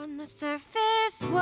On the surface, whoa.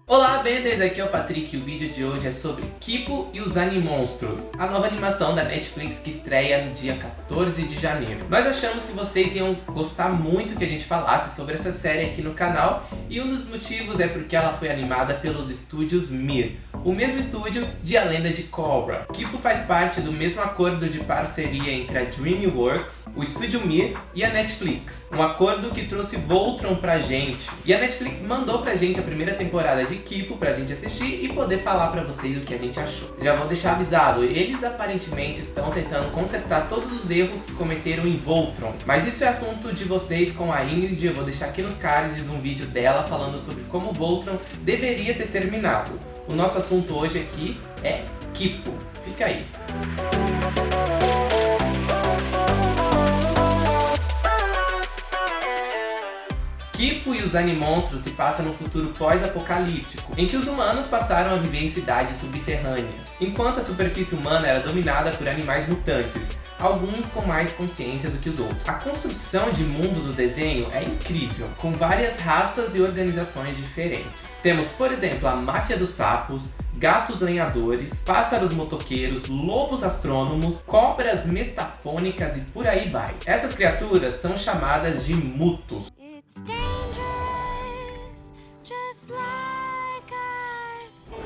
Olá, Benders! Aqui é o Patrick e o vídeo de hoje é sobre Kipo e os Animonstros, a nova animação da Netflix que estreia no dia 14 de janeiro. Nós achamos que vocês iam gostar muito que a gente falasse sobre essa série aqui no canal, e um dos motivos é porque ela foi animada pelos estúdios Mir, o mesmo estúdio de A Lenda de Korra. Kipo faz parte do mesmo acordo de parceria entre a DreamWorks, o estúdio Mir e a Netflix. Um acordo que trouxe Voltron pra gente. E a Netflix mandou pra gente a primeira temporada de Kipo pra gente assistir e poder falar pra vocês o que a gente achou. Já vou deixar avisado, eles aparentemente estão tentando consertar todos os erros que cometeram em Voltron. Mas isso é assunto de vocês com a Ingrid, eu vou deixar aqui nos cards um vídeo dela falando sobre como Voltron deveria ter terminado. O nosso assunto hoje aqui é Kipo. Fica aí. Kipo e os Animonstros se passam no futuro pós-apocalíptico, em que os humanos passaram a viver em cidades subterrâneas, enquanto a superfície humana era dominada por animais mutantes, alguns com mais consciência do que os outros. A construção de mundo do desenho é incrível, com várias raças e organizações diferentes. Temos, por exemplo, a máfia dos sapos, gatos lenhadores, pássaros motoqueiros, lobos astrônomos, cobras metafônicas e por aí vai. Essas criaturas são chamadas de mutos. It's dangerous, just like I feared.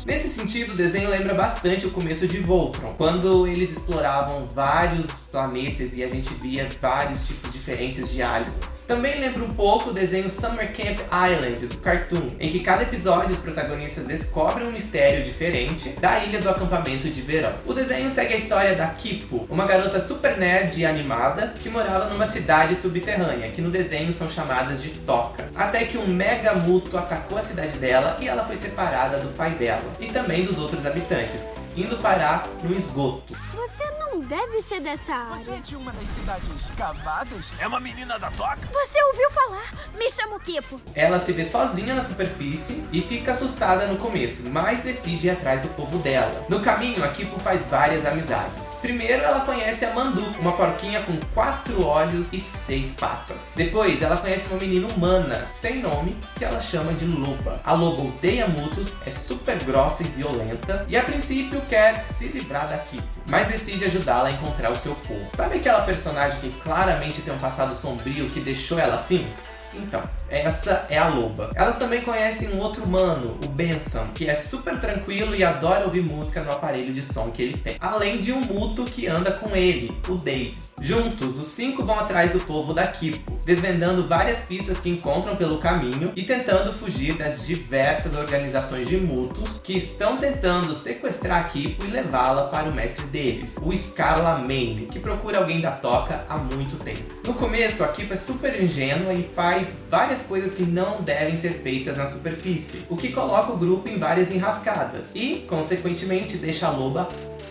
Nesse sentido, o desenho lembra bastante o começo de Voltron, quando eles exploravam vários planetas e a gente via vários tipos diferentes de aliens. Também lembra um pouco o desenho Summer Camp Island, do Cartoon, em que cada episódio os protagonistas descobrem um mistério diferente da ilha do acampamento de verão. O desenho segue a história da Kipo, uma garota super nerd e animada que morava numa cidade subterrânea, que no desenho são chamadas de Toca, até que um mega muto atacou a cidade dela e ela foi separada do pai dela, e também dos outros habitantes, indo parar no esgoto. Você não deve ser dessa área. Você é de uma das cidades cavadas? É uma menina da toca? Você ouviu falar? Me chamo Kipo. Ela se vê sozinha na superfície e fica assustada no começo, mas decide ir atrás do povo dela. No caminho, a Kipo faz várias amizades. Primeiro, ela conhece a Mandu, uma porquinha com 4 olhos e 6 patas. Depois, ela conhece uma menina humana, sem nome, que ela chama de Loba. A Loba odeia mutos, é super grossa e violenta, e a princípio quer se livrar da Kipo, mas decide ajudá-la a encontrar o seu povo. Sabe aquela personagem que claramente tem um passado sombrio que deixou ela assim? Então, essa é a Loba. Elas também conhecem um outro humano, o Benson, que é super tranquilo e adora ouvir música no aparelho de som que ele tem. Além de um muto que anda com ele, o Dave. Juntos, os 5 vão atrás do povo da Kipo, desvendando várias pistas que encontram pelo caminho e tentando fugir das diversas organizações de mutos que estão tentando sequestrar a Kipo e levá-la para o mestre deles, o Scarlamane, que procura alguém da Toca há muito tempo. No começo, a Kipo é super ingênua e faz várias coisas que não devem ser feitas na superfície, o que coloca o grupo em várias enrascadas e, consequentemente, deixa a Loba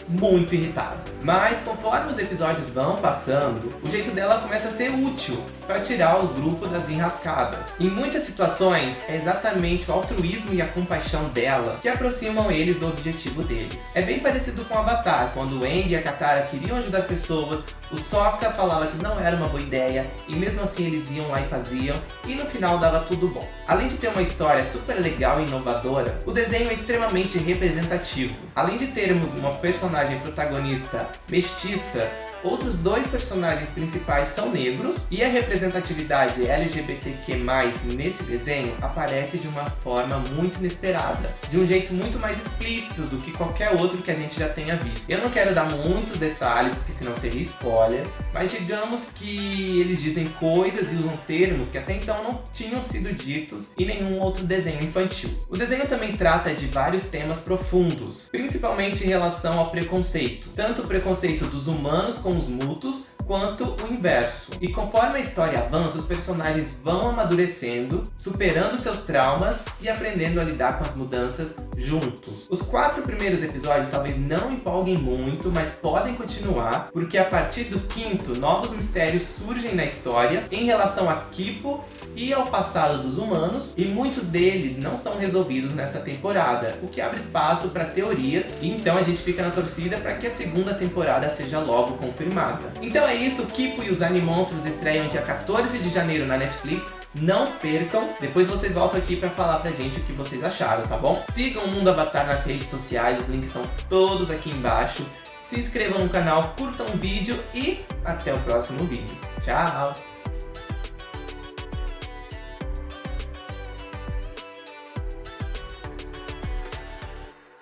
muito irritada. Mas conforme os episódios vão passando, o jeito dela começa a ser útil para tirar o grupo das enrascadas. Em muitas situações, é exatamente o altruísmo e a compaixão dela que aproximam eles do objetivo deles. É bem parecido com Avatar, quando o Aang e a Katara queriam ajudar as pessoas, o Sokka falava que não era uma boa ideia, e mesmo assim eles iam lá e faziam, e no final dava tudo bom. Além de ter uma história super legal e inovadora, o desenho é extremamente representativo. Além de termos uma personagem protagonista mestiça, outros 2 personagens principais são negros e a representatividade LGBTQ+, nesse desenho aparece de uma forma muito inesperada, de um jeito muito mais explícito do que qualquer outro que a gente já tenha visto. Eu não quero dar muitos detalhes, porque senão seria spoiler, mas digamos que eles dizem coisas e usam termos que até então não tinham sido ditos em nenhum outro desenho infantil. O desenho também trata de vários temas profundos, principalmente em relação ao preconceito, tanto o preconceito dos humanos com os mutos, quanto o inverso. E conforme a história avança, os personagens vão amadurecendo, superando seus traumas e aprendendo a lidar com as mudanças juntos. Os 4 primeiros episódios talvez não empolguem muito, mas podem continuar, porque a partir do 5º, novos mistérios surgem na história em relação a Kipo e ao passado dos humanos, e muitos deles não são resolvidos nessa temporada, o que abre espaço para teorias Então a gente fica na torcida para que a segunda temporada seja logo confirmada. Então é isso, Kipo e os Animonstros estreiam dia 14 de janeiro na Netflix. Não percam, depois vocês voltam aqui para falar pra gente o que vocês acharam, tá bom? Sigam o Mundo Avatar nas redes sociais, os links estão todos aqui embaixo. Se inscrevam no canal, curtam o vídeo e até o próximo vídeo. Tchau!